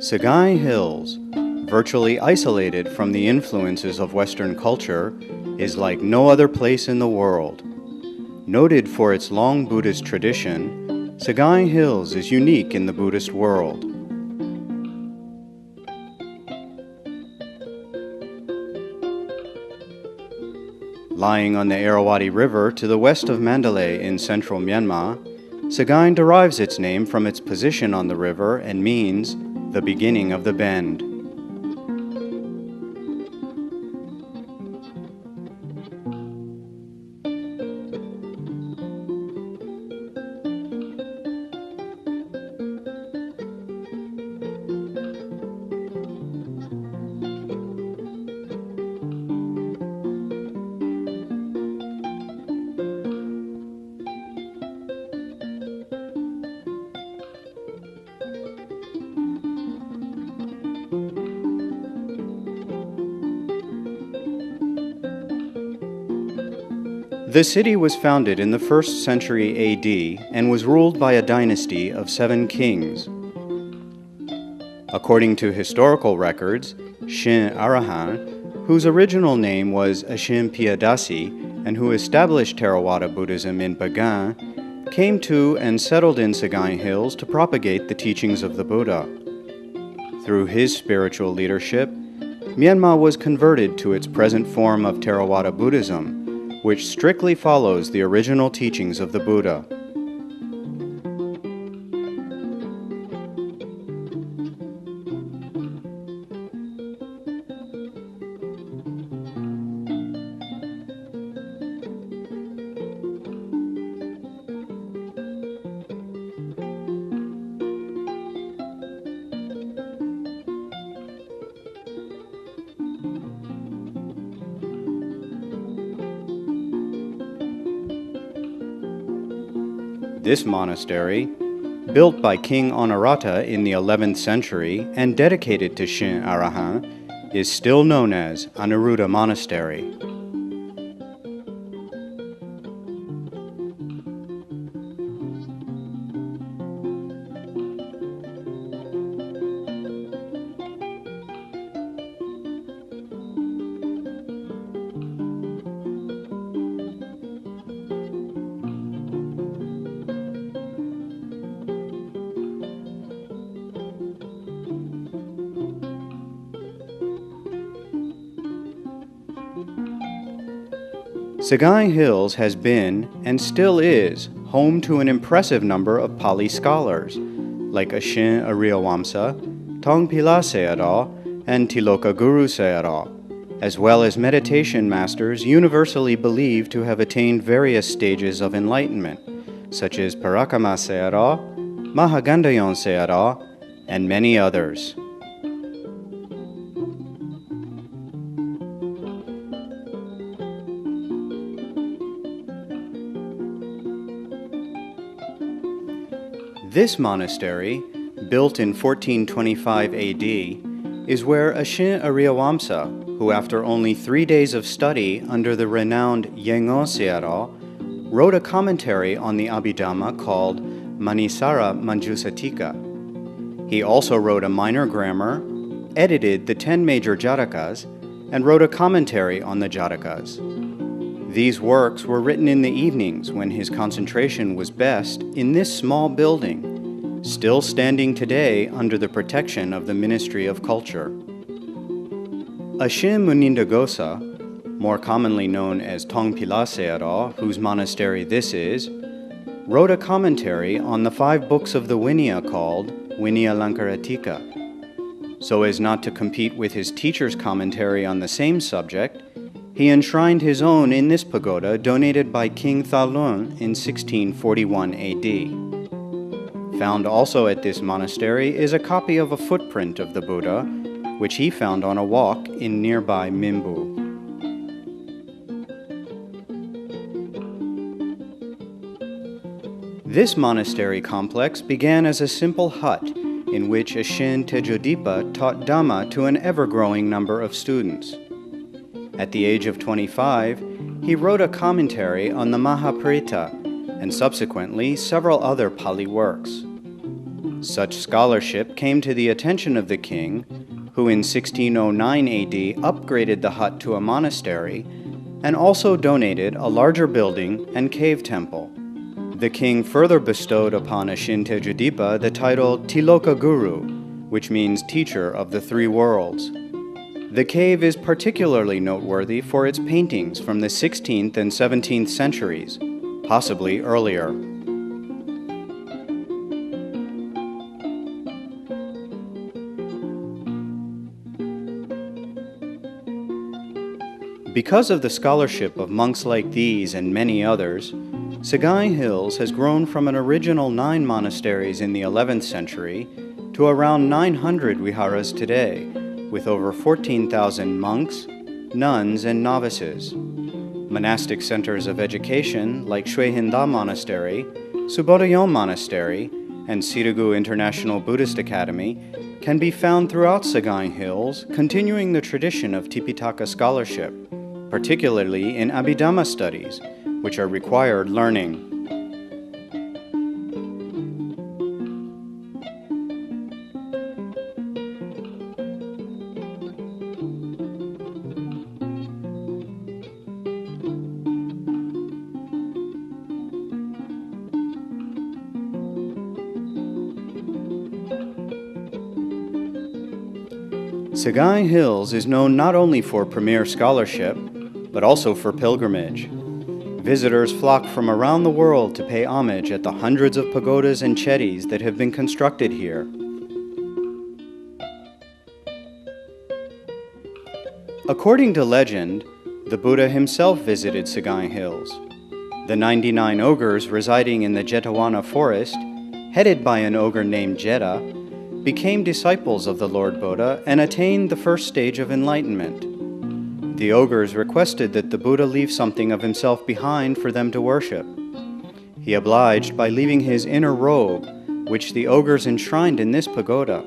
Sagaing Hills, virtually isolated from the influences of Western culture, is like no other place in the world. Noted for its long Buddhist tradition, Sagaing Hills is unique in the Buddhist world. Lying on the Irrawaddy River to the west of Mandalay in central Myanmar, Sagaing derives its name from its position on the river and means the beginning of the bend. The city was founded in the 1st century AD and was ruled by a dynasty of 7 kings. According to historical records, Shin Arahant, whose original name was Ashin Piyadasi and who established Theravada Buddhism in Bagan, came to and settled in Sagaing Hills to propagate the teachings of the Buddha. Through his spiritual leadership, Myanmar was converted to its present form of Theravada Buddhism, which strictly follows the original teachings of the Buddha. This monastery, built by King Honorata in the 11th century and dedicated to Shin Arahant, is still known as Anuruddha Monastery. Sagaing Hills has been, and still is, home to an impressive number of Pali scholars, like Ashin Ariyawamsa, Tongpila Sayadaw, and Tiloka Guru Sayadaw, as well as meditation masters universally believed to have attained various stages of enlightenment, such as Parakama Sayadaw, Mahagandayon Sayadaw, and many others. This monastery, built in 1425 AD, is where Ashin Ariyawamsa, who after only 3 days of study under the renowned Yengo Sayadaw, wrote a commentary on the Abhidhamma called Manisara Manjusatika. He also wrote a minor grammar, edited the 10 major Jatakas, and wrote a commentary on the Jatakas. These works were written in the evenings when his concentration was best in this small building, still standing today under the protection of the Ministry of Culture. Ashin Munindagosa, more commonly known as Tongpila Sayadaw, whose monastery this is, wrote a commentary on the 5 books of the Vinaya called Vinaya Lankaratika. So as not to compete with his teacher's commentary on the same subject, he enshrined his own in this pagoda donated by King Thalun in 1641 AD. Found also at this monastery is a copy of a footprint of the Buddha, which he found on a walk in nearby Minbu. This monastery complex began as a simple hut in which Ashin Tejodipa taught Dhamma to an ever-growing number of students. At the age of 25, he wrote a commentary on the Mahaparita and subsequently several other Pali works. Such scholarship came to the attention of the king, who in 1609 AD upgraded the hut to a monastery and also donated a larger building and cave temple. The king further bestowed upon Ashin Tejadipa the title Tiloka Guru, which means teacher of the three worlds. The cave is particularly noteworthy for its paintings from the 16th and 17th centuries, possibly earlier. Because of the scholarship of monks like these and many others, Sagaing Hills has grown from an original 9 monasteries in the 11th century to around 900 viharas today, with over 14,000 monks, nuns, and novices. Monastic centers of education like Shwehinda Monastery, Subodhayon Monastery, and Siragu International Buddhist Academy can be found throughout Sagaing Hills, continuing the tradition of Tipitaka scholarship, particularly in Abhidhamma studies, which are required learning. Sagaing Hills is known not only for premier scholarship, but also for pilgrimage. Visitors flock from around the world to pay homage at the hundreds of pagodas and chetis that have been constructed here. According to legend, the Buddha himself visited Sagaing Hills. The 99 ogres residing in the Jetavana forest, headed by an ogre named Jeta, became disciples of the Lord Buddha and attained the first stage of enlightenment. The ogres requested that the Buddha leave something of himself behind for them to worship. He obliged by leaving his inner robe, which the ogres enshrined in this pagoda.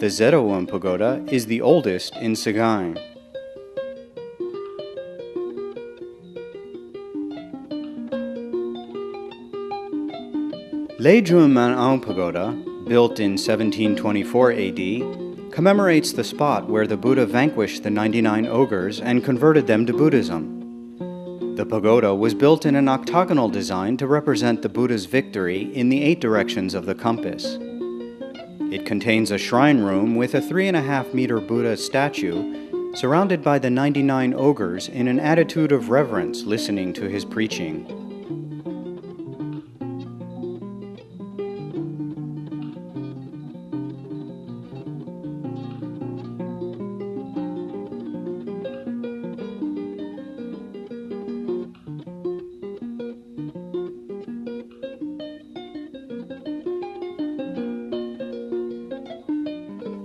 The Zetawun Pagoda is the oldest in Sagaing. Lejun Man'ang Pagoda, built in 1724 AD, commemorates the spot where the Buddha vanquished the 99 ogres and converted them to Buddhism. The pagoda was built in an octagonal design to represent the Buddha's victory in the 8 directions of the compass. It contains a shrine room with a 3.5-meter Buddha statue surrounded by the 99 ogres in an attitude of reverence listening to his preaching.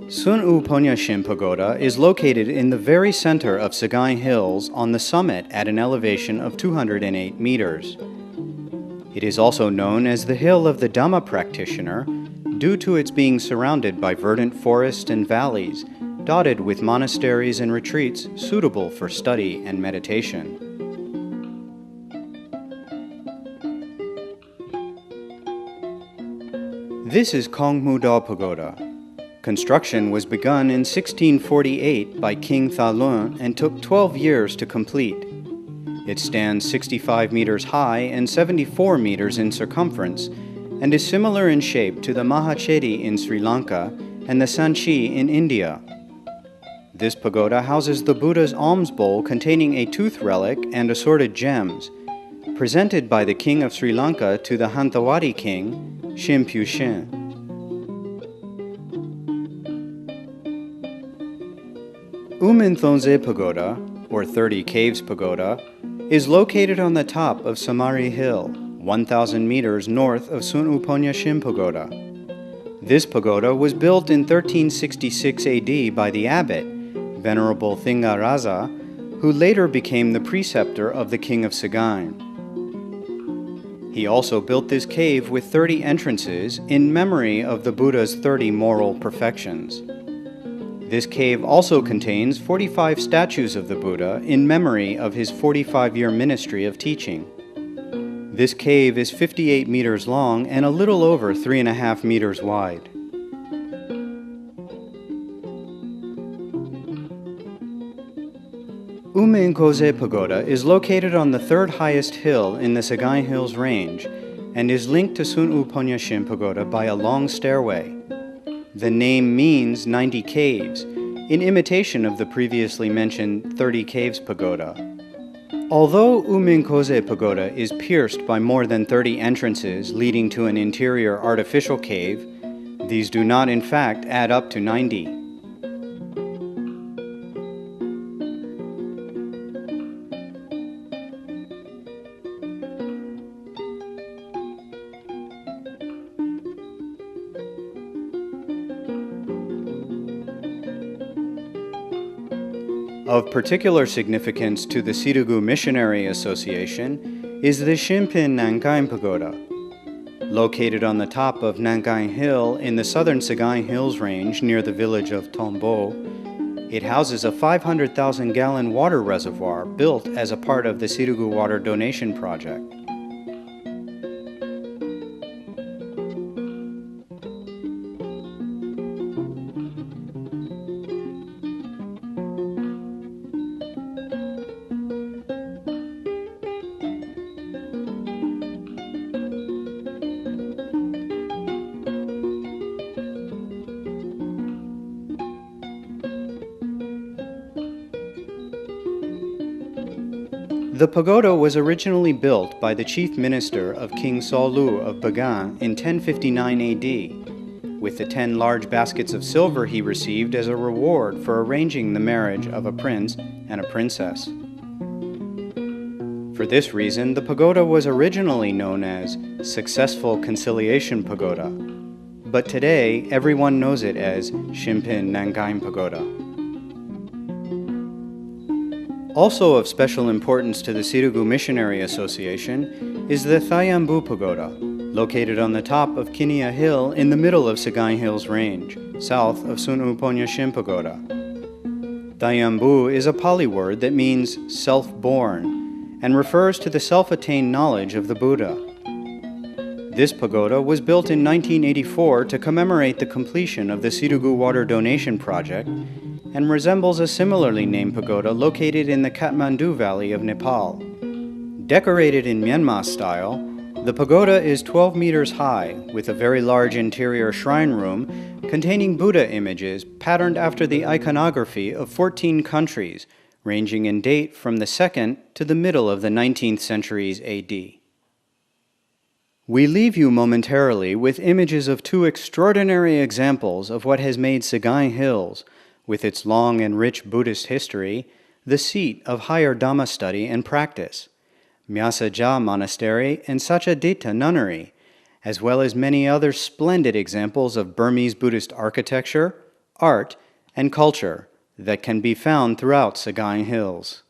Sun U Ponyashin Pagoda is located in the very center of Sagaing Hills on the summit at an elevation of 208 meters. It is also known as the Hill of the Dhamma Practitioner due to its being surrounded by verdant forests and valleys, dotted with monasteries and retreats suitable for study and meditation. This is Kongmu-do Pagoda. Construction was begun in 1648 by King Thalun and took 12 years to complete. It stands 65 meters high and 74 meters in circumference and is similar in shape to the Mahachedi in Sri Lanka and the Sanchi in India. This pagoda houses the Buddha's alms bowl containing a tooth relic and assorted gems, presented by the King of Sri Lanka to the Hantawadi king, Shimpu Shin. Uminthonze Pagoda, or 30 Caves Pagoda, is located on the top of Samari Hill, 1,000 meters north of Sun U Ponyashin Pagoda. This pagoda was built in 1366 AD by the abbot, Venerable Thingaraza, who later became the preceptor of the King of Sagaing. He also built this cave with 30 entrances in memory of the Buddha's 30 moral perfections. This cave also contains 45 statues of the Buddha in memory of his 45-year ministry of teaching. This cave is 58 meters long and a little over 3.5 meters wide. Umenkoze Pagoda is located on the third highest hill in the Sagaing Hills range and is linked to Sun U Ponyashin Pagoda by a long stairway. The name means 90 caves, in imitation of the previously mentioned 30 Caves Pagoda. Although Umenkoze Pagoda is pierced by more than 30 entrances leading to an interior artificial cave, these do not in fact add up to 90. Of particular significance to the Sirugu Missionary Association is the Shinpin Nankai Pagoda. Located on the top of Nankai Hill in the southern Sagaing Hills range near the village of Tombo, it houses a 500,000-gallon water reservoir built as a part of the Sirugu Water Donation Project. The pagoda was originally built by the chief minister of King Saulu of Bagan in 1059 AD, with the 10 large baskets of silver he received as a reward for arranging the marriage of a prince and a princess. For this reason, the pagoda was originally known as Successful Conciliation Pagoda, but today everyone knows it as Shinpin Nankai Pagoda. Also of special importance to the Sirugu Missionary Association is the Thayambu Pagoda, located on the top of Kinia Hill in the middle of Sagaing Hills Range, south of Sun U Ponyashin Pagoda. Thayambu is a Pali word that means self-born and refers to the self-attained knowledge of the Buddha. This pagoda was built in 1984 to commemorate the completion of the Sirugu Water Donation Project and resembles a similarly named pagoda located in the Kathmandu Valley of Nepal. Decorated in Myanmar style, the pagoda is 12 meters high with a very large interior shrine room containing Buddha images patterned after the iconography of 14 countries, ranging in date from the 2nd to the middle of the 19th centuries AD. We leave you momentarily with images of 2 extraordinary examples of what has made Sagaing Hills, with its long and rich Buddhist history, the seat of higher Dhamma study and practice, Myasaja Monastery and Sachadita Nunnery, as well as many other splendid examples of Burmese Buddhist architecture, art, and culture that can be found throughout Sagaing Hills.